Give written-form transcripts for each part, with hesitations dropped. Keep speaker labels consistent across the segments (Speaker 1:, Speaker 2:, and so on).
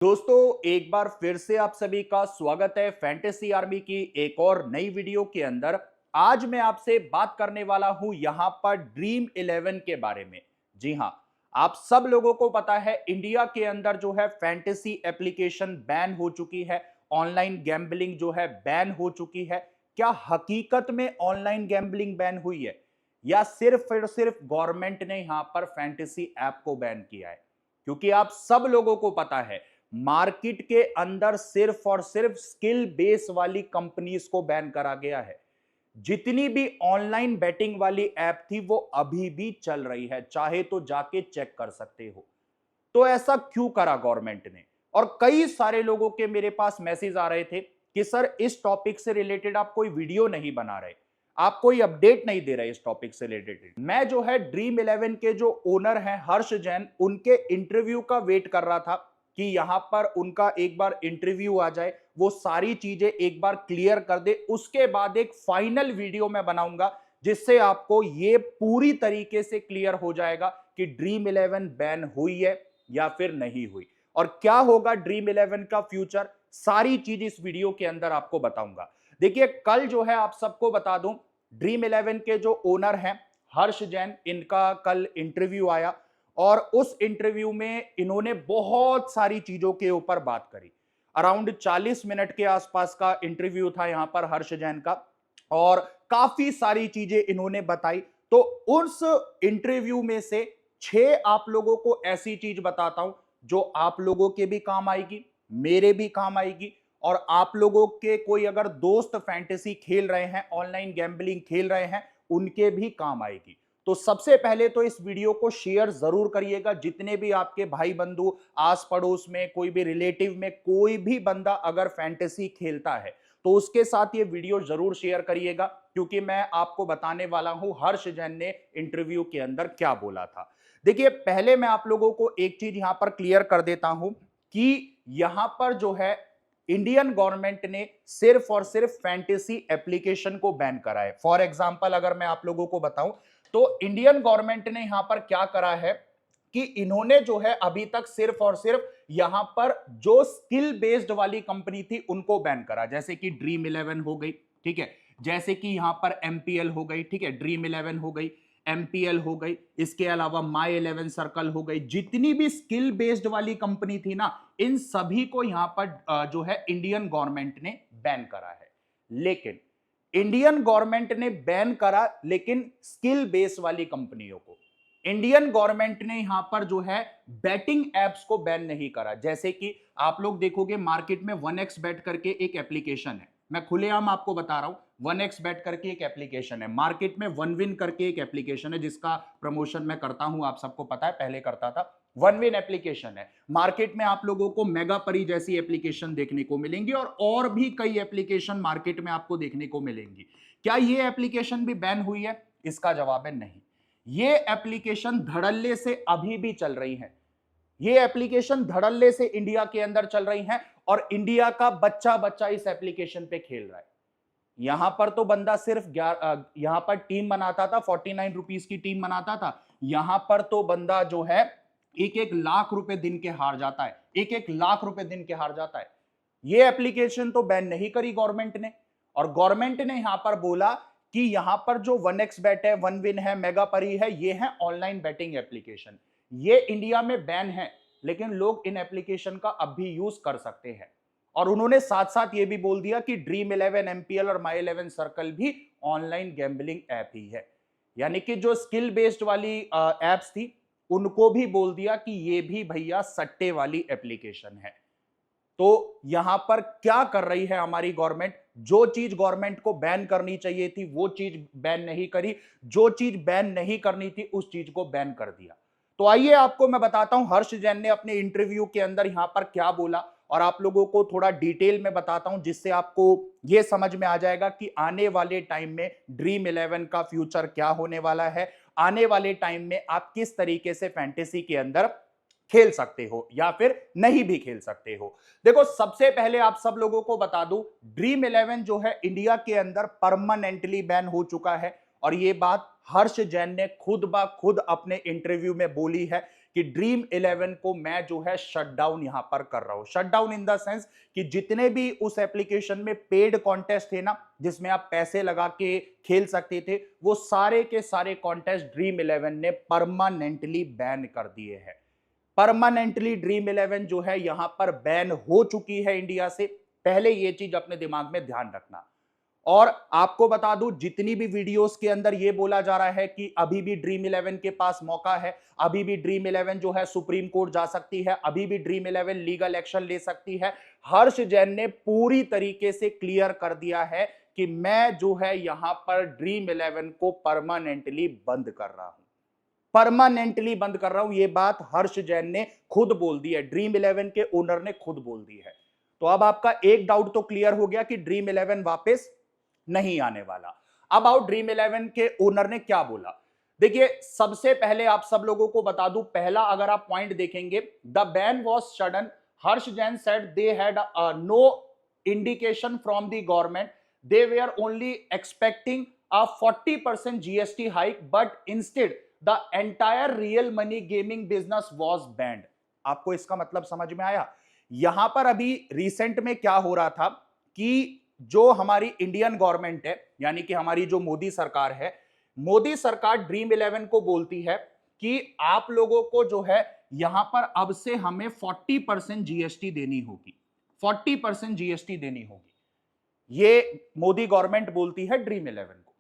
Speaker 1: दोस्तों एक बार फिर से आप सभी का स्वागत है फैंटेसी आर्मी की एक और नई वीडियो के अंदर। आज मैं आपसे बात करने वाला हूं यहां पर ड्रीम 11 के बारे में। जी हां, आप सब लोगों को पता है इंडिया के अंदर जो है फैंटेसी एप्लीकेशन बैन हो चुकी है, ऑनलाइन गैम्बलिंग जो है बैन हो चुकी है। क्या हकीकत में ऑनलाइन गैम्बलिंग बैन हुई है या सिर्फ और सिर्फ गवर्नमेंट ने यहां पर फैंटेसी ऐप को बैन किया है? क्योंकि आप सब लोगों को पता है मार्केट के अंदर सिर्फ और सिर्फ स्किल बेस वाली कंपनीज को बैन करा गया है। जितनी भी ऑनलाइन बेटिंग वाली ऐप थी वो अभी भी चल रही है, चाहे तो जाके चेक कर सकते हो। तो ऐसा क्यों करा गवर्नमेंट ने? और कई सारे लोगों के मेरे पास मैसेज आ रहे थे कि सर इस टॉपिक से रिलेटेड आप कोई वीडियो नहीं बना रहे, आप कोई अपडेट नहीं दे रहे इस टॉपिक से रिलेटेड। मैं जो है ड्रीम 11 के जो ओनर हैं हर्ष जैन, उनके इंटरव्यू का वेट कर रहा था कि यहां पर उनका एक बार इंटरव्यू आ जाए, वो सारी चीजें एक बार क्लियर कर दे, उसके बाद एक फाइनल वीडियो मैं बनाऊंगा जिससे आपको ये पूरी तरीके से क्लियर हो जाएगा कि ड्रीम 11 बैन हुई है या फिर नहीं हुई और क्या होगा ड्रीम 11 का फ्यूचर। सारी चीज इस वीडियो के अंदर आपको बताऊंगा। देखिए कल जो है आप सबको बता दूं, ड्रीम 11 के जो ओनर हैं हर्ष जैन, इनका कल इंटरव्यू आया और उस इंटरव्यू में इन्होंने बहुत सारी चीजों के ऊपर बात करी। अराउंड 40 मिनट के आसपास का इंटरव्यू था यहां पर हर्ष जैन का और काफी सारी चीजें इन्होंने बताई। तो उस इंटरव्यू में से 6 आप लोगों को ऐसी चीज बताता हूं जो आप लोगों के भी काम आएगी, मेरे भी काम आएगी और आप लोगों के कोई अगर दोस्त फैंटेसी खेल रहे हैं, ऑनलाइन गैम्बलिंग खेल रहे हैं, उनके भी काम आएगी। तो सबसे पहले तो इस वीडियो को शेयर जरूर करिएगा। जितने भी आपके भाई बंधु, आस पड़ोस में कोई भी रिलेटिव में कोई भी बंदा अगर फैंटेसी खेलता है तो उसके साथ ये वीडियो जरूर शेयर करिएगा, क्योंकि मैं आपको बताने वाला हूं हर्ष जैन ने इंटरव्यू के अंदर क्या बोला था। देखिए पहले मैं आप लोगों को एक चीज यहां पर क्लियर कर देता हूं कि यहां पर जो है इंडियन गवर्नमेंट ने सिर्फ और सिर्फ फैंटेसी एप्लीकेशन को बैन करा है। फॉर एग्जांपल अगर मैं आप लोगों को बताऊं तो इंडियन गवर्नमेंट ने यहां पर क्या करा है कि इन्होंने जो है अभी तक सिर्फ और सिर्फ यहां पर जो स्किल बेस्ड वाली कंपनी थी उनको बैन करा, जैसे कि ड्रीम 11 हो गई, ठीक है, जैसे कि यहां पर एमपीएल हो गई, ठीक है, ड्रीम 11 हो गई, एमपीएल हो गई, इसके अलावा माई 11 सर्कल हो गई। जितनी भी स्किल बेस्ड वाली कंपनी थी ना, इन सभी को यहां पर जो है इंडियन गवर्नमेंट ने बैन करा है। लेकिन इंडियन गवर्नमेंट ने बैन करा, लेकिन स्किल बेस वाली कंपनियों को। इंडियन गवर्नमेंट ने यहां पर जो है बैटिंग एप्स को बैन नहीं करा। जैसे कि आप लोग देखोगे मार्केट में 1x bet करके एक एप्लीकेशन है, मैं खुलेआम आपको बता रहा हूं, 1x bet करके एक एप्लीकेशन है। मार्केट में 1win करके एक एप्लीकेशन है जिसका प्रमोशन मैं करता हूं, आप सबको पता है, पहले करता था। 1win एप्लीकेशन है। मार्केट में आप लोगों को मेगा परी जैसी एप्लीकेशन देखने को मिलेंगी और भी कई एप्लीकेशन मार्केट में आपको देखने को मिलेंगी। क्या ये एप्लीकेशन भी बैन हुई है? इसका जवाब है नहीं। ये एप्लीकेशन धड़ल्ले से अभी भी चल रही है। ये एप्लीकेशन धड़ल्ले से इंडिया के अंदर चल रही हैं और इंडिया का बच्चा बच्चा इस एप्लीकेशन पे खेल रहा है। यहां पर तो बंदा सिर्फ यहां पर टीम बनाता था, 49 रुपीज की टीम बनाता था। यहां पर तो बंदा जो है 1-1 लाख रुपए दिन के हार जाता है, 1-1 लाख रुपए दिन के हार जाता है। ये एप्लीकेशन तो बैन नहीं करी गवर्नमेंट ने, और गवर्नमेंट ने यहां पर बोला कि यहां पर जो 1x bet है, 1win है, मेगा परी है, ये है ऑनलाइन बैटिंग एप्लीकेशन। ये इंडिया में बैन है, लेकिन लोग इन एप्लीकेशन का अब भी यूज कर सकते हैं। और उन्होंने साथ साथ ये भी बोल दिया कि ड्रीम 11, एमपीएल और माई 11 सर्कल भी ऑनलाइन गैम्बलिंग ऐप ही है। यानी कि जो स्किल बेस्ड वाली एप्स थी उनको भी बोल दिया कि ये भी भैया सट्टे वाली एप्लीकेशन है। तो यहां पर क्या कर रही है हमारी गवर्नमेंट? जो चीज गवर्नमेंट को बैन करनी चाहिए थी वो चीज बैन नहीं करी, जो चीज बैन नहीं करनी थी उस चीज को बैन कर दिया। तो आइए आपको मैं बताता हूं हर्ष जैन ने अपने इंटरव्यू के अंदर यहां पर क्या बोला, और आप लोगों को थोड़ा डिटेल में बताता हूं जिससे आपको यह समझ में आ जाएगा कि आने वाले टाइम में ड्रीम 11 का फ्यूचर क्या होने वाला है। आने वाले टाइम में आप किस तरीके से फैंटेसी के अंदर खेल सकते हो या फिर नहीं भी खेल सकते हो। देखो सबसे पहले आप सब लोगों को बता दूं, ड्रीम 11 जो है इंडिया के अंदर परमानेंटली बैन हो चुका है, और ये बात हर्ष जैन ने खुद ब खुद अपने इंटरव्यू में बोली है कि ड्रीम 11 को मैं जो है शट डाउन यहां पर कर रहा हूं। Shut down in the sense कि जितने भी उस एप्लीकेशन में पेड कॉन्टेस्ट थे ना, जिसमें आप पैसे लगा के खेल सकते थे, वो सारे के सारे कॉन्टेस्ट ड्रीम 11 ने परमानेंटली बैन कर दिए हैं। परमानेंटली ड्रीम 11 जो है यहां पर बैन हो चुकी है इंडिया से। पहले ये चीज अपने दिमाग में ध्यान रखना। और आपको बता दूं, जितनी भी वीडियोस के अंदर ये बोला जा रहा है कि अभी भी ड्रीम 11 के पास मौका है, अभी भी ड्रीम 11 जो है सुप्रीम कोर्ट जा सकती है, अभी भी ड्रीम 11 लीगल एक्शन ले सकती है, हर्ष जैन ने पूरी तरीके से क्लियर कर दिया है कि मैं जो है यहां पर ड्रीम 11 को परमानेंटली बंद कर रहा हूं। परमानेंटली बंद कर रहा हूं, यह बात हर्ष जैन ने खुद बोल दी है, ड्रीम 11 के ओनर ने खुद बोल दी है। तो अब आपका एक डाउट तो क्लियर हो गया कि ड्रीम 11 वापस नहीं आने वाला। अब आओ ड्रीम 11 के ओनर ने क्या बोला। देखिए, सबसे पहले आप सब लोगों को बता दूं, पहला अगर आप पॉइंट देखेंगे, the ban was sudden. Harsh Jain said they had no indication from the government, they were only expecting a 40% GST hike, but instead the entire real money gaming business was banned। आपको इसका मतलब समझ में आया। यहां पर अभी रिसेंट में क्या हो रहा था कि जो हमारी इंडियन गवर्नमेंट है, यानी कि हमारी जो मोदी सरकार है, मोदी सरकार ड्रीम 11 को बोलती है कि आप लोगों को जो है यहां पर अब से हमें 40% जीएसटी देनी होगी, 40% जीएसटी देनी होगी। ये मोदी गवर्नमेंट बोलती है ड्रीम 11 को।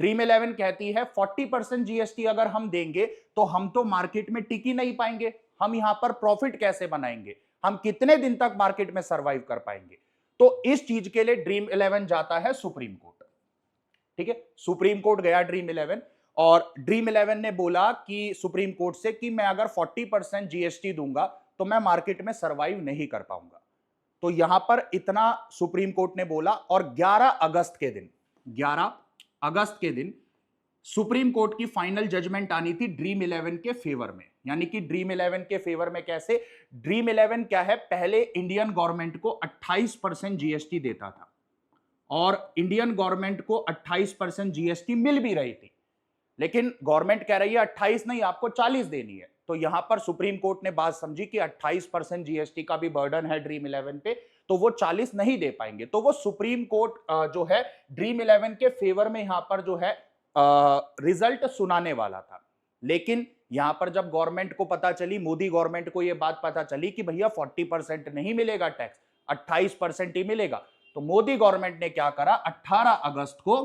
Speaker 1: ड्रीम 11 कहती है 40% जीएसटी अगर हम देंगे तो हम तो मार्केट में टिक ही नहीं पाएंगे, हम यहां पर प्रॉफिट कैसे बनाएंगे, हम कितने दिन तक मार्केट में सरवाइव कर पाएंगे। तो इस चीज के लिए ड्रीम 11 जाता है सुप्रीम कोर्ट। ठीक है, सुप्रीम कोर्ट गया ड्रीम 11 और ड्रीम 11 ने बोला कि सुप्रीम कोर्ट से कि मैं अगर 40% जीएसटी दूंगा तो मैं मार्केट में सरवाइव नहीं कर पाऊंगा। तो यहां पर इतना सुप्रीम कोर्ट ने बोला और 11 अगस्त के दिन सुप्रीम कोर्ट की फाइनल जजमेंट आनी थी ड्रीम 11 के फेवर में। यानी कि ड्रीम 11 के फेवर में कैसे? ड्रीम 11 क्या है, पहले इंडियन गवर्नमेंट को 28% जीएसटी देता था और इंडियन गवर्नमेंट को 28% जीएसटी मिल भी रही थी, लेकिन गवर्नमेंट कह रही है 28 नहीं, आपको 40 देनी है। तो यहां पर सुप्रीम कोर्ट ने बात समझी कि 28% जीएसटी का भी बर्डन है ड्रीम 11 पे, तो वो 40 नहीं दे पाएंगे। तो वो सुप्रीम कोर्ट जो है ड्रीम 11 के फेवर में यहां पर जो है रिजल्ट सुनाने वाला था। लेकिन यहां पर जब गवर्नमेंट को पता चली, मोदी गवर्नमेंट को यह बात पता चली कि भैया 40% नहीं मिलेगा टैक्स, 28% ही मिलेगा, तो मोदी गवर्नमेंट ने क्या करा, 18 अगस्त को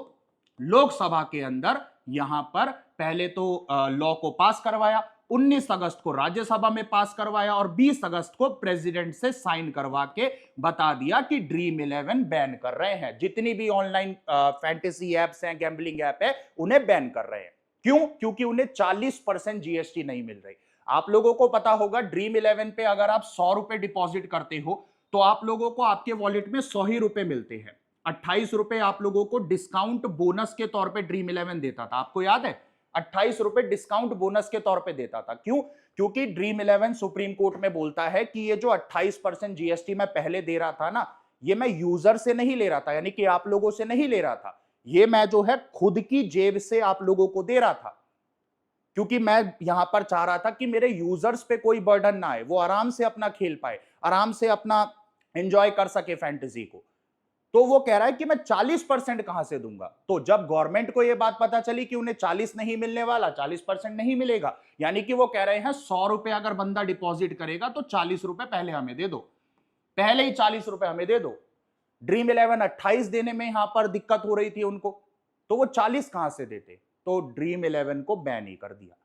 Speaker 1: लोकसभा के अंदर यहां पर पहले तो लॉ को पास करवाया, 19 अगस्त को राज्यसभा में पास करवाया और 20 अगस्त को प्रेसिडेंट से साइन करवा के बता दिया कि ड्रीम 11 बैन कर रहे हैं। जितनी भी ऑनलाइन फैंटेसी एप्स हैं, गैम्बलिंग ऐप है, उन्हें बैन कर रहे हैं। क्यों? क्योंकि उन्हें 40% जीएसटी नहीं मिल रही। आप लोगों को पता होगा, ड्रीम 11 पे अगर आप 100 रुपए डिपॉजिट करते हो तो आप लोगों को आपके वॉलेट में 100 ही रुपए मिलते हैं। 28 रुपए आप लोगों को डिस्काउंट बोनस के तौर पे ड्रीम 11 देता था, आपको याद है? 28 रुपए डिस्काउंट बोनस के तौर पे देता था। क्यों? क्योंकि ड्रीम 11 सुप्रीम कोर्ट में बोलता है कि ये जो 28% जीएसटी मैं पहले दे रहा था ना, ये मैं यूजर से नहीं ले रहा था, यानी कि आप लोगों से नहीं ले रहा था, ये मैं जो है खुद की जेब से आप लोगों को दे रहा था। क्योंकि मैं यहां पर चाह रहा था कि मेरे यूजर्स पे कोई बर्डन ना आए, वो आराम से अपना खेल पाए, आराम से अपना एंजॉय कर सके फैंटेसी को। तो वो कह रहा है कि मैं 40% कहां से दूंगा। तो जब गवर्नमेंट को यह बात पता चली कि उन्हें 40 नहीं मिलने वाला, 40% नहीं मिलेगा, यानी कि वो कह रहे हैं 100 रुपए अगर बंदा डिपॉजिट करेगा तो 40 रुपए पहले हमें दे दो, पहले ही 40 रुपए हमें दे दो। ड्रीम 11 28 देने में यहां पर दिक्कत हो रही थी उनको, तो वो 40 कहां से देते? तो ड्रीम 11 को बैन ही कर दिया।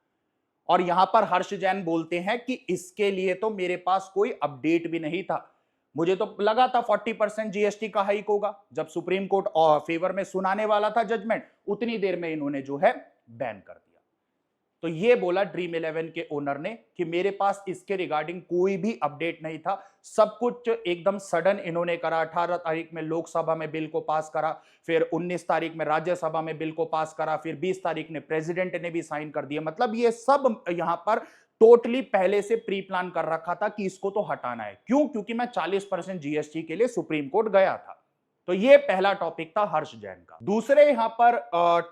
Speaker 1: और यहां पर हर्ष जैन बोलते हैं कि इसके लिए तो मेरे पास कोई अपडेट भी नहीं था, मुझे तो लगा था 40% जीएसटी का हाइक होगा। जब सुप्रीम कोर्ट फेवर में सुनाने वाला था जजमेंट, उतनी देर में इन्होंने जो है बैन कर दिया। तो ये बोला ड्रीम 11 के ओनर ने कि मेरे पास इसके रिगार्डिंग कोई भी अपडेट नहीं था, सब कुछ एकदम सडन इन्होंने करा। 18 तारीख में लोकसभा में बिल को पास करा, फिर 19 तारीख में राज्यसभा में बिल को पास करा, फिर 20 तारीख ने प्रेसिडेंट ने भी साइन कर दिया। मतलब ये सब यहां पर टोटली पहले से प्री प्लान कर रखा था कि इसको तो हटाना है। क्यों? क्योंकि मैं 40% जीएसटी के लिए सुप्रीम कोर्ट गया था। तो ये पहला टॉपिक था हर्ष जैन का। दूसरे यहां पर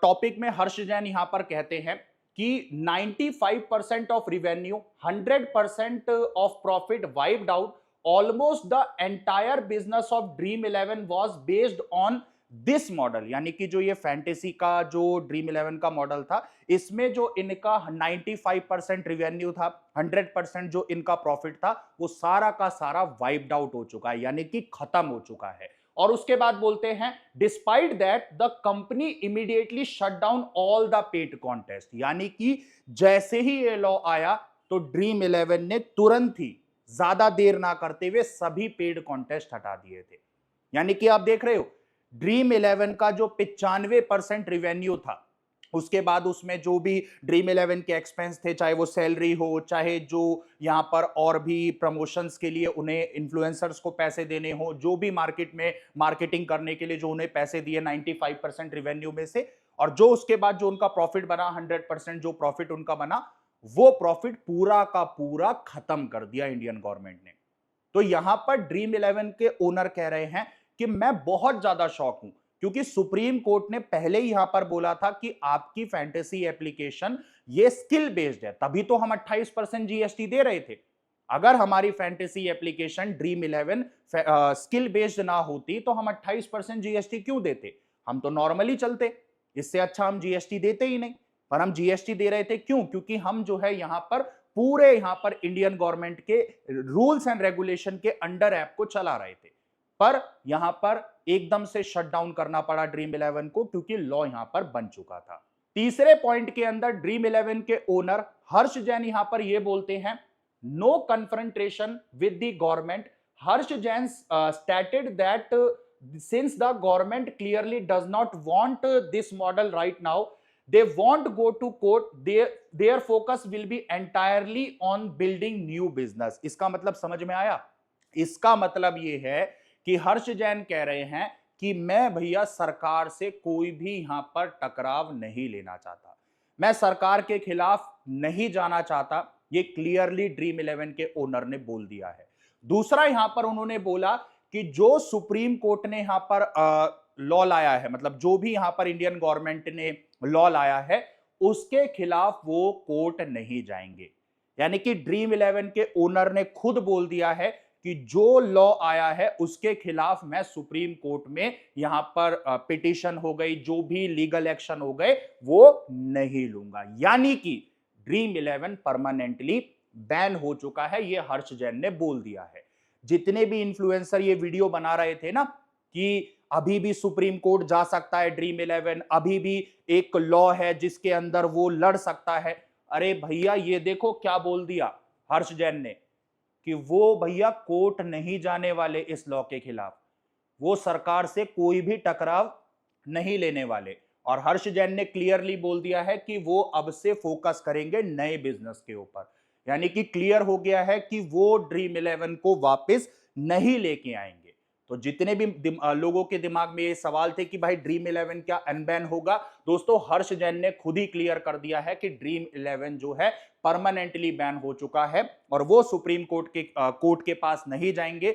Speaker 1: टॉपिक में हर्ष जैन यहां पर कहते हैं कि 95% of revenue, 100% of profit wiped out, almost the entire business of dream eleven was based on this model. यानी कि जो ये फैंटेसी का जो ड्रीम इलेवन का मॉडल था, इसमें जो इनका 95% रिवेन्यू था, 100% जो इनका प्रॉफिट था, वो सारा का सारा वाइप्ड आउट हो चुका है, यानी कि खत्म हो चुका है। और उसके बाद बोलते हैं despite that the company immediately shut down all the paid contest. यानी कि जैसे ही ये लॉ आया तो ड्रीम इलेवन ने तुरंत ही, ज्यादा देर ना करते हुए, सभी पेड कॉन्टेस्ट हटा दिए थे। यानी कि आप देख रहे हो, ड्रीम इलेवन का जो 95% रिवेन्यू था, उसके बाद उसमें जो भी ड्रीम इलेवन के एक्सपेंस थे, चाहे वो सैलरी हो, चाहे जो यहां पर और भी प्रमोशंस के लिए उन्हें इन्फ्लुएंसर्स को पैसे देने हो, जो भी मार्केट में मार्केटिंग करने के लिए जो उन्हें पैसे दिए 95% रिवेन्यू में से, और जो उसके बाद जो उनका प्रॉफिट बना, 100% जो प्रॉफिट उनका बना, वो प्रॉफिट पूरा का पूरा खत्म कर दिया इंडियन गवर्नमेंट ने। तो यहां पर ड्रीम इलेवन के ओनर कह रहे हैं कि मैं बहुत ज्यादा शॉक हूं, क्योंकि सुप्रीम कोर्ट ने पहले ही यहां पर बोला था कि आपकी फैंटेसी एप्लीकेशन ये स्किल बेस्ड है, तभी तो हम 28% जीएसटी दे रहे थे। अगर हमारी fantasy application dream eleven skill based ना होती तो हम 28% जीएसटी क्यों देते? हम तो नॉर्मली चलते, इससे अच्छा हम जीएसटी देते ही नहीं। पर हम जीएसटी दे रहे थे क्यों? क्योंकि हम जो है यहां पर पूरे यहां पर इंडियन गवर्नमेंट के रूल्स एंड रेगुलेशन के अंडर ऐप को चला रहे थे। पर यहां पर एकदम से शट डाउन करना पड़ा ड्रीम इलेवन को, क्योंकि लॉ यहां पर बन चुका था। तीसरे पॉइंट के अंदर ड्रीम इलेवन के ओनर हर्ष जैन यहां पर यह बोलते हैं, no confrontation with the government. Harsh Jain stated that since the government clearly does not want this model right now, they won't go to court, their focus will be entirely on building new business। इसका मतलब समझ में आया? इसका मतलब यह है कि हर्ष जैन कह रहे हैं कि मैं भैया सरकार से कोई भी यहां पर टकराव नहीं लेना चाहता, मैं सरकार के खिलाफ नहीं जाना चाहता। ये क्लियरली ड्रीम इलेवन के ओनर ने बोल दिया है। दूसरा यहां पर उन्होंने बोला कि जो सुप्रीम कोर्ट ने यहां पर लॉ लाया है, मतलब जो भी यहां पर इंडियन गवर्नमेंट ने लॉ लाया है, उसके खिलाफ वो कोर्ट नहीं जाएंगे। यानी कि ड्रीम इलेवन के ओनर ने खुद बोल दिया है कि जो लॉ आया है उसके खिलाफ मैं सुप्रीम कोर्ट में यहां पर पिटीशन हो गई, जो भी लीगल एक्शन हो गए, वो नहीं लूंगा। यानी कि ड्रीम इलेवन परमानेंटली बैन हो चुका है, ये हर्ष जैन ने बोल दिया है। जितने भी इन्फ्लुएंसर ये वीडियो बना रहे थे ना कि अभी भी सुप्रीम कोर्ट जा सकता है ड्रीम इलेवन, अभी भी एक लॉ है जिसके अंदर वो लड़ सकता है, अरे भैया ये देखो क्या बोल दिया हर्ष जैन ने कि वो भैया कोर्ट नहीं जाने वाले इस लॉ के खिलाफ, वो सरकार से कोई भी टकराव नहीं लेने वाले। और हर्ष जैन ने क्लियरली बोल दिया है कि वो अब से फोकस करेंगे नए बिजनेस के ऊपर। यानी कि क्लियर हो गया है कि वो ड्रीम इलेवन को वापस नहीं लेके आएंगे। तो जितने भी लोगों के दिमाग में ये सवाल थे कि भाई ड्रीम इलेवन क्या अनबैन होगा, दोस्तों हर्ष जैन ने खुद ही क्लियर कर दिया है कि ड्रीम इलेवन जो है परमानेंटली बैन हो चुका है और वो सुप्रीम कोर्ट के पास नहीं जाएंगे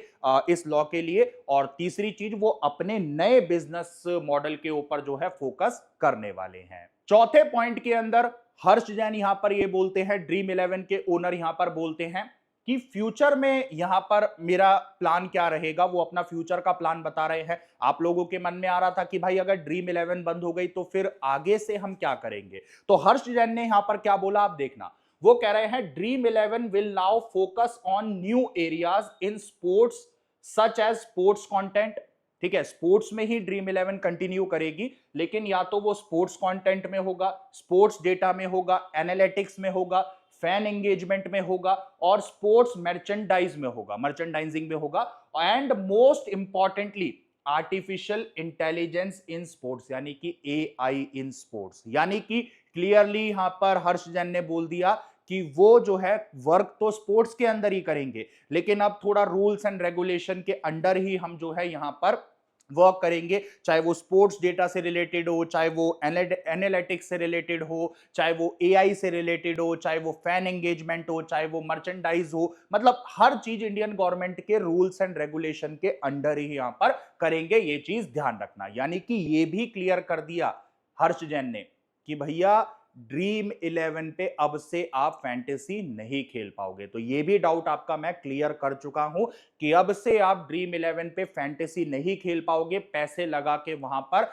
Speaker 1: इस लॉ के लिए। और तीसरी चीज, वो अपने नए बिजनेस मॉडल के ऊपर जो है फोकस करने वाले हैं। चौथे पॉइंट के अंदर हर्ष जैन यहां पर ये बोलते हैं, ड्रीम इलेवन के ओनर यहां पर बोलते हैं कि फ्यूचर में यहां पर मेरा प्लान क्या रहेगा, वो अपना फ्यूचर का प्लान बता रहे हैं। आप लोगों के मन में आ रहा था कि भाई अगर ड्रीम इलेवन बंद हो गई तो फिर आगे से हम क्या करेंगे, तो हर्ष जैन ने यहां पर क्या बोला आप देखना। वो कह रहे हैं Dream Eleven will now focus on new areas in sports such as sports content. ठीक है, स्पोर्ट्स में ही ड्रीम इलेवन कंटिन्यू करेगी, लेकिन या तो वो स्पोर्ट्स कंटेंट में होगा, स्पोर्ट्स डेटा में होगा, एनालिटिक्स में होगा, फैन एंगेजमेंट में होगा और स्पोर्ट्स मर्चेंडाइज में होगा, मर्चेंडाइजिंग में होगा, and most importantly artificial intelligence in sports, यानी कि एआई इन स्पोर्ट्स। यानी कि क्लियरली यहां पर हर्ष जैन ने बोल दिया कि वो जो है वर्क तो स्पोर्ट्स के अंदर ही करेंगे, लेकिन अब थोड़ा रूल्स एंड रेगुलेशन के अंडर ही हम जो है यहां पर वर्क करेंगे, चाहे वो स्पोर्ट्स डेटा से रिलेटेड हो, चाहे वो एनालिटिक्स से रिलेटेड हो, चाहे वो एआई से रिलेटेड हो, चाहे वो फैन एंगेजमेंट हो, चाहे वो मर्चेंडाइज हो, मतलब हर चीज इंडियन गवर्नमेंट के रूल्स एंड रेगुलेशन के अंडर ही यहां पर करेंगे, ये चीज ध्यान रखना। यानी कि ये भी क्लियर कर दिया हर्ष जैन ने कि भैया ड्रीम 11 पे अब से आप फैंटेसी नहीं खेल पाओगे। तो ये भी डाउट आपका मैं क्लियर कर चुका हूं कि अब से आप ड्रीम 11 पे फैंटेसी नहीं खेल पाओगे, पैसे लगा के वहां पर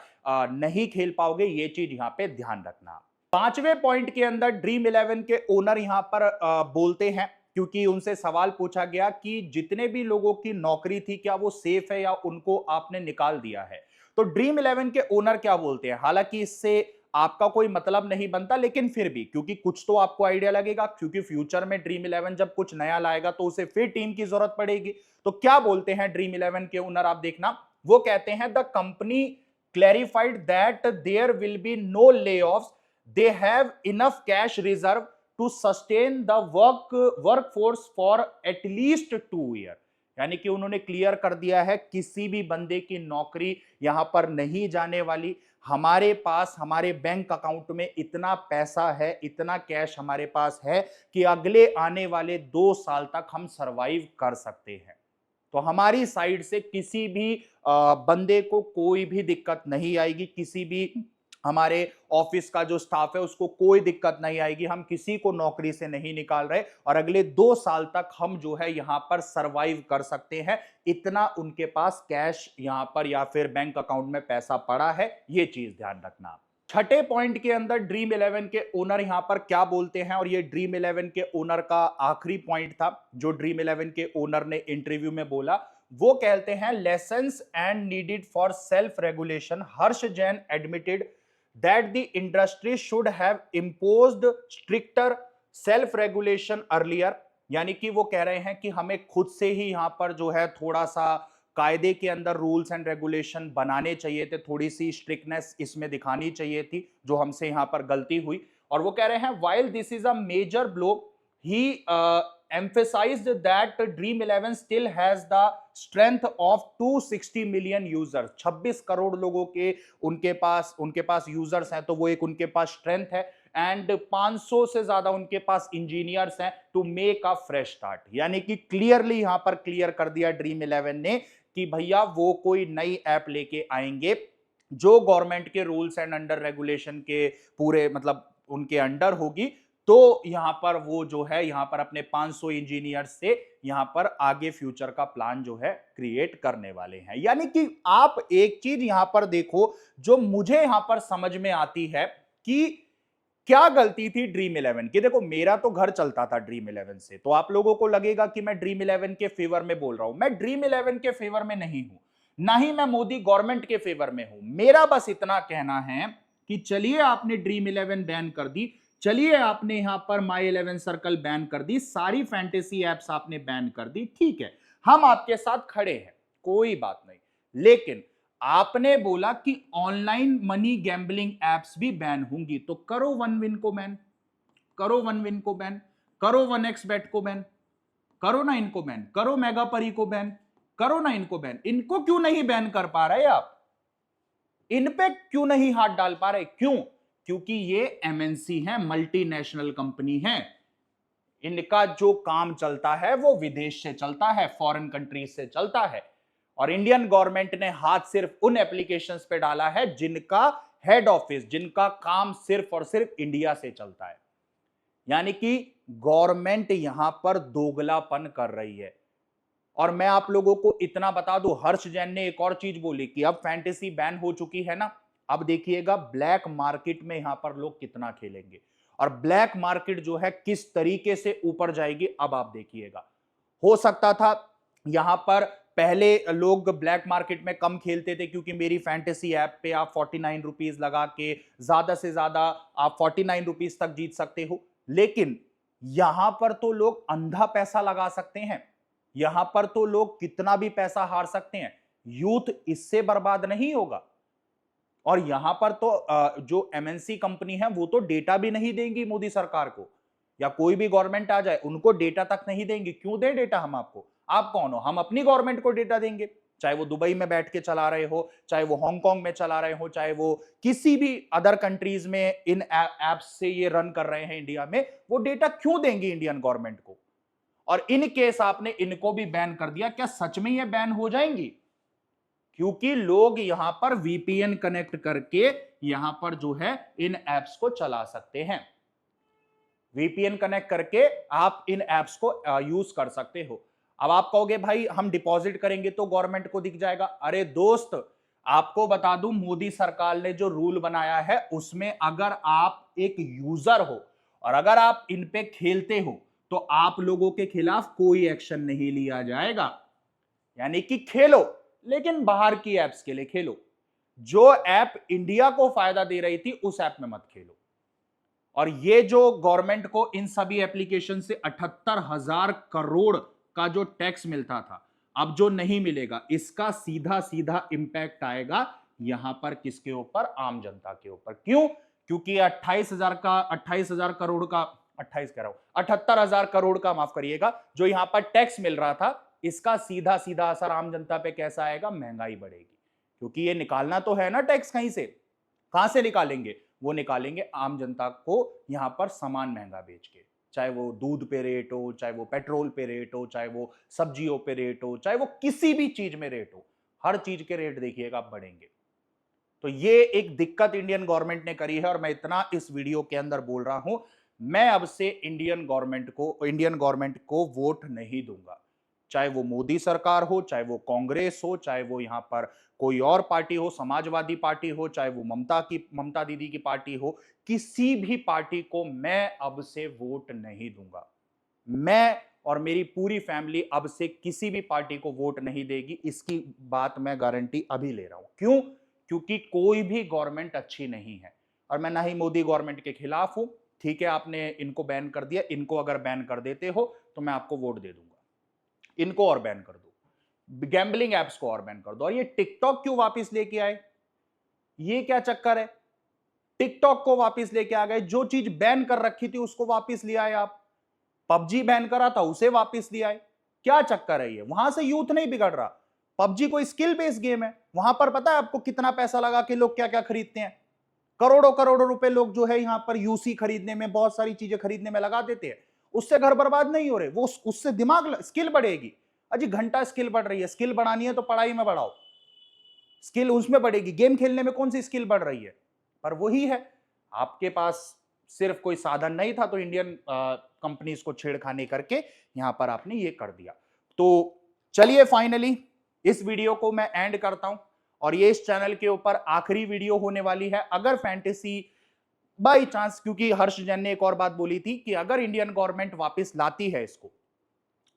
Speaker 1: नहीं खेल पाओगे। ये चीज यहां पे ध्यान रखना। पांचवें पॉइंट के अंदर ड्रीम 11 के ओनर यहां पर बोलते हैं, क्योंकि उनसे सवाल पूछा गया कि जितने भी लोगों की नौकरी थी क्या वो सेफ है या उनको आपने निकाल दिया है। तो ड्रीम 11 के ओनर क्या बोलते हैं, हालांकि इससे आपका कोई मतलब नहीं बनता, लेकिन फिर भी क्योंकि कुछ तो आपको आइडिया लगेगा, क्योंकि फ्यूचर में ड्रीम 11 जब कुछ नया लाएगा तो उसे फिर टीम की जरूरत पड़ेगी। तो क्या बोलते हैं ड्रीम 11 के ओनर, आप देखना। वो कहते हैं the company clarified that there will be no lay off, they have enough cash reserve to sustain the workforce for at least 2 year. यानी कि उन्होंने क्लियर कर दिया है किसी भी बंदे की नौकरी यहां पर नहीं जाने वाली। हमारे पास, हमारे बैंक अकाउंट में इतना पैसा है, इतना कैश हमारे पास है कि अगले आने वाले 2 साल तक हम सरवाइव कर सकते हैं। तो हमारी साइड से किसी भी बंदे को कोई भी दिक्कत नहीं आएगी, किसी भी हमारे ऑफिस का जो स्टाफ है उसको कोई दिक्कत नहीं आएगी। हम किसी को नौकरी से नहीं निकाल रहे और अगले 2 साल तक हम जो है यहां पर सरवाइव कर सकते हैं। इतना उनके पास कैश यहां पर या फिर बैंक अकाउंट में पैसा पड़ा है, ये चीज ध्यान रखना। छठे पॉइंट के अंदर ड्रीम 11 के ओनर यहां पर क्या बोलते हैं, और ये ड्रीम 11 के ओनर का आखिरी पॉइंट था जो ड्रीम 11 के ओनर ने इंटरव्यू में बोला। वो कहते हैं lessons and needed for self regulation, Harsh Jain admitted that the industry should have imposed stricter self regulation earlier। यानी कि वो कह रहे हैं कि हमें खुद से ही यहां पर जो है थोड़ा सा कायदे के अंदर रूल्स एंड रेगुलेशन बनाने चाहिए थे, थोड़ी सी स्ट्रिक्टनेस इसमें दिखानी चाहिए थी, जो हमसे यहां पर गलती हुई। और वो कह रहे हैं while this is a major blow, he emphasized that Dream 11 still has the strength of 260 million users। 26 crore लोगों के उनके पास यूजर्स हैं, तो वो एक उनके पास स्ट्रेंथ है। एंड 500 से ज्यादा उनके पास इंजीनियर्स हैं to make a fresh start. यानी कि क्लियरली यहां पर क्लियर कर दिया ड्रीम 11 ने कि भैया वो कोई नई ऐप लेके आएंगे जो गवर्नमेंट के रूल्स एंड अंडर रेगुलेशन के पूरे मतलब उनके अंडर होगी। तो यहां पर वो जो है यहां पर अपने 500 इंजीनियर से यहां पर आगे फ्यूचर का प्लान जो है क्रिएट करने वाले हैं। यानी कि आप एक चीज यहां पर देखो जो मुझे यहां पर समझ में आती है कि क्या गलती थी ड्रीम 11 की। देखो मेरा तो घर चलता था ड्रीम 11 से, तो आप लोगों को लगेगा कि मैं ड्रीम 11 के फेवर में बोल रहा हूं। मैं ड्रीम 11 के फेवर में नहीं हूं, ना ही मैं मोदी गवर्नमेंट के फेवर में हूं। मेरा बस इतना कहना है कि चलिए आपने ड्रीम 11 बैन कर दी, चलिए आपने यहां पर माई 11 सर्कल बैन कर दी, सारी फैंटेसी एप्स आपने बैन कर दी, ठीक है, हम आपके साथ खड़े हैं, कोई बात नहीं। लेकिन आपने बोला कि ऑनलाइन मनी गैम्बलिंग एप्स भी बैन होंगी, तो करो वन विन को बैन, करो वन विन को बैन, करो 1xBet को बैन, करो ना इनको बैन, करो मेगा परी को बैन, करो ना इनको बैन। इनको क्यों नहीं बैन कर पा रहे आप? इन पे क्यों नहीं हाथ डाल पा रहे? क्यों? क्योंकि ये एमएनसी है, मल्टीनेशनल कंपनी है। इनका जो काम चलता है वो विदेश से चलता है, फॉरेन कंट्रीज से चलता है। और इंडियन गवर्नमेंट ने हाथ सिर्फ उन एप्लीकेशंस पे डाला है जिनका हेड ऑफिस, जिनका काम सिर्फ और सिर्फ इंडिया से चलता है। यानी कि गवर्नमेंट यहां पर दोगलापन कर रही है। और मैं आप लोगों को इतना बता दूं, हर्ष जैन ने एक और चीज बोली कि अब फैंटेसी बैन हो चुकी है ना, अब देखिएगा ब्लैक मार्केट में यहां पर लोग कितना खेलेंगे और ब्लैक मार्केट जो है किस तरीके से ऊपर जाएगी, अब आप देखिएगा। हो सकता था यहां पर पहले लोग ब्लैक मार्केट में कम खेलते थे क्योंकि मेरी फैंटेसी ऐप पे आप 49 रुपीज लगा के ज्यादा से ज्यादा आप 49 रुपीज तक जीत सकते हो। लेकिन यहां पर तो लोग अंधा पैसा लगा सकते हैं, यहां पर तो लोग कितना भी पैसा हार सकते हैं। यूथ इससे बर्बाद नहीं होगा। और यहां पर तो जो एमएनसी कंपनी है वो तो डेटा भी नहीं देंगी मोदी सरकार को, या कोई भी गवर्नमेंट आ जाए उनको डेटा तक नहीं देंगे। क्यों दे डेटा हम आपको? आप कौन हो? हम अपनी गवर्नमेंट को डेटा देंगे, चाहे वो दुबई में बैठ के चला रहे हो, चाहे वो हांगकांग में चला रहे हो, चाहे वो किसी भी अदर कंट्रीज में इन एप्स से ये रन कर रहे हैं इंडिया में, वो डेटा क्यों देंगे इंडियन गवर्नमेंट को? और इन केस आपने इनको भी बैन कर दिया, क्या सच में ये बैन हो जाएंगी? क्योंकि लोग यहां पर वीपीएन कनेक्ट करके यहां पर जो है इन एप्स को चला सकते हैं। वीपीएन कनेक्ट करके आप इन एप्स को यूज कर सकते हो। अब आप कहोगे भाई हम डिपॉजिट करेंगे तो गवर्नमेंट को दिख जाएगा। अरे दोस्त, आपको बता दूं, मोदी सरकार ने जो रूल बनाया है उसमें अगर आप एक यूजर हो और अगर आप इन पे खेलते हो तो आप लोगों के खिलाफ कोई एक्शन नहीं लिया जाएगा। यानी कि खेलो, लेकिन बाहर की एप्स के लिए खेलो। जो ऐप इंडिया को फायदा दे रही थी उस ऐप में मत खेलो। और ये जो गवर्नमेंट को इन सभी एप्लीकेशन से 78,000 करोड़ का जो टैक्स मिलता था, अब जो नहीं मिलेगा, इसका सीधा सीधा इंपैक्ट आएगा यहां पर किसके ऊपर? आम जनता के ऊपर। क्यों? क्योंकि 28,000 करोड़ का 28 कह रहा हूं 78,000 करोड़ का, माफ करिएगा, जो यहां पर टैक्स मिल रहा था, इसका सीधा सीधा असर आम जनता पे कैसा आएगा? महंगाई बढ़ेगी। क्योंकि ये निकालना तो है ना टैक्स कहीं से। कहां से निकालेंगे? वो निकालेंगे आम जनता को यहां पर सामान महंगा बेच के, चाहे वो दूध पे रेट हो, चाहे वो पेट्रोल पे रेट हो, चाहे वो सब्जियों पे रेट हो, चाहे वो किसी भी चीज में रेट हो, हर चीज के रेट देखिएगा बढ़ेंगे। तो ये एक दिक्कत इंडियन गवर्नमेंट ने करी है और मैं इतना इस वीडियो के अंदर बोल रहा हूं, मैं अब से इंडियन गवर्नमेंट को वोट नहीं दूंगा। चाहे वो मोदी सरकार हो, चाहे वो कांग्रेस हो, चाहे वो यहां पर कोई और पार्टी हो, समाजवादी पार्टी हो, चाहे वो ममता दीदी की पार्टी हो, किसी भी पार्टी को मैं अब से वोट नहीं दूंगा। मैं और मेरी पूरी फैमिली अब से किसी भी पार्टी को वोट नहीं देगी। इसकी बात मैं गारंटी अभी ले रहा हूं। क्यों? क्योंकि कोई भी गवर्नमेंट अच्छी नहीं है और मैं ना ही मोदी गवर्नमेंट के खिलाफ हूं। ठीक है, आपने इनको बैन कर दिया, इनको अगर बैन कर देते हो तो मैं आपको वोट दे दूंगा। इनको और बैन कर दो, गैम्बलिंग एप्स को और बैन कर दो। और ये टिकटॉक क्यों वापस लेके आए? ये क्या चक्कर है? टिकटॉक को वापस लेके आ गए। जो चीज बैन कर रखी थी उसको वापस ले आए आप। पबजी बैन करा था उसे वापस ले आए। क्या चक्कर है ये? वहां से यूथ नहीं बिगड़ रहा। पबजी कोई स्किल बेस्ड गेम है। वहां पर पता है आपको कितना पैसा लगा के लोग क्या क्या खरीदते हैं? करोड़ों करोड़ों रुपए लोग जो है यहां पर यूसी खरीदने में, बहुत सारी चीजें खरीदने में लगा देते हैं। उससे घर बर्बाद नहीं हो रहे, वो उससे दिमाग, स्किल बढ़ेगी। अजी घंटा स्किल बढ़ रही है। स्किल बढ़ानी है तो पढ़ाई में बढ़ाओ, स्किल उसमें बढ़ेगी। गेम खेलने में कौन सी स्किल बढ़ रही है? पर वही है, आपके पास सिर्फ कोई साधन नहीं था तो इंडियन कंपनीज को छेड़खानी करके यहां पर आपने ये कर दिया। तो चलिए फाइनली इस वीडियो को मैं एंड करता हूं और ये इस चैनल के ऊपर आखिरी वीडियो होने वाली है। अगर फैंटेसी बाई चांस, क्योंकि हर्ष जैन ने एक और बात बोली थी कि अगर इंडियन गवर्नमेंट वापस लाती है, इसको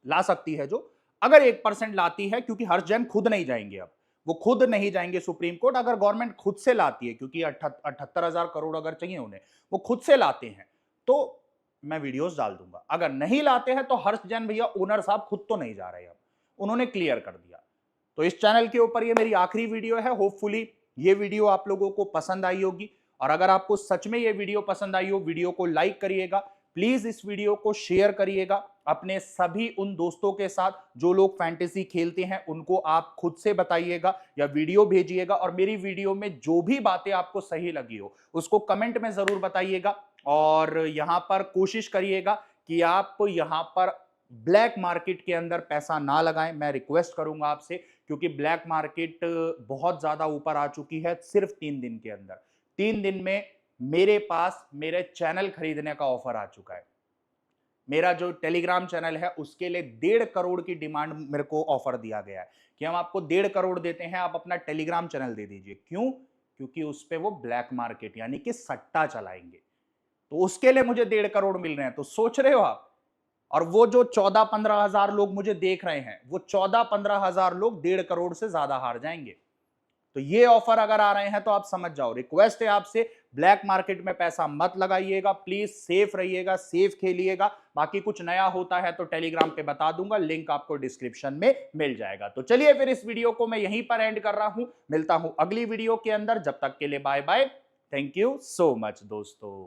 Speaker 1: ला सकती है, जो अगर 1% लाती है, क्योंकि हर्ष जैन खुद नहीं जाएंगे, अब वो खुद नहीं जाएंगे सुप्रीम कोर्ट। अगर गवर्नमेंट खुद से लाती है, क्योंकि 78,000 करोड़ अगर चाहिए उन्हें, वो खुद से लाते हैं तो मैं वीडियोस डाल दूंगा। अगर नहीं लाते हैं तो हर्ष जैन भैया, ओनर साहब, खुद तो नहीं जा रहे, अब उन्होंने क्लियर कर दिया। तो इस चैनल के ऊपर ये मेरी आखिरी वीडियो है। होपफुली ये वीडियो आप लोगों को पसंद आई होगी और अगर आपको सच में ये वीडियो पसंद आई हो, वीडियो को लाइक करिएगा, प्लीज इस वीडियो को शेयर करिएगा अपने सभी उन दोस्तों के साथ जो लोग फैंटेसी खेलते हैं। उनको आप खुद से बताइएगा या वीडियो भेजिएगा और मेरी वीडियो में जो भी बातें आपको सही लगी हो उसको कमेंट में जरूर बताइएगा। और यहां पर कोशिश करिएगा कि आप यहां पर ब्लैक मार्केट के अंदर पैसा ना लगाएं, मैं रिक्वेस्ट करूंगा आपसे, क्योंकि ब्लैक मार्केट बहुत ज्यादा ऊपर आ चुकी है। सिर्फ 3 दिन के अंदर, 3 दिन में मेरे पास मेरे चैनल खरीदने का ऑफर आ चुका है। मेरा जो टेलीग्राम चैनल है उसके लिए 1.5 करोड़ की डिमांड मेरे को ऑफर दिया गया है कि हम आपको 1.5 करोड़ देते हैं, आप अपना टेलीग्राम चैनल दे दीजिए। क्यों? क्योंकि उस पे वो ब्लैक मार्केट यानी कि सट्टा चलाएंगे, तो उसके लिए मुझे 1.5 करोड़ मिल रहे हैं। तो सोच रहे हो आप? और वो जो 14-15 हजार लोग मुझे देख रहे हैं, वो 14-15 हजार लोग 1.5 करोड़ से ज्यादा हार जाएंगे। तो ये ऑफर अगर आ रहे हैं तो आप समझ जाओ। रिक्वेस्ट है आपसे, ब्लैक मार्केट में पैसा मत लगाइएगा, प्लीज सेफ रहिएगा, सेफ खेलिएगा। बाकी कुछ नया होता है तो टेलीग्राम पे बता दूंगा, लिंक आपको डिस्क्रिप्शन में मिल जाएगा। तो चलिए फिर इस वीडियो को मैं यहीं पर एंड कर रहा हूं, मिलता हूं अगली वीडियो के अंदर। जब तक के लिए bye bye, thank you so much दोस्तों।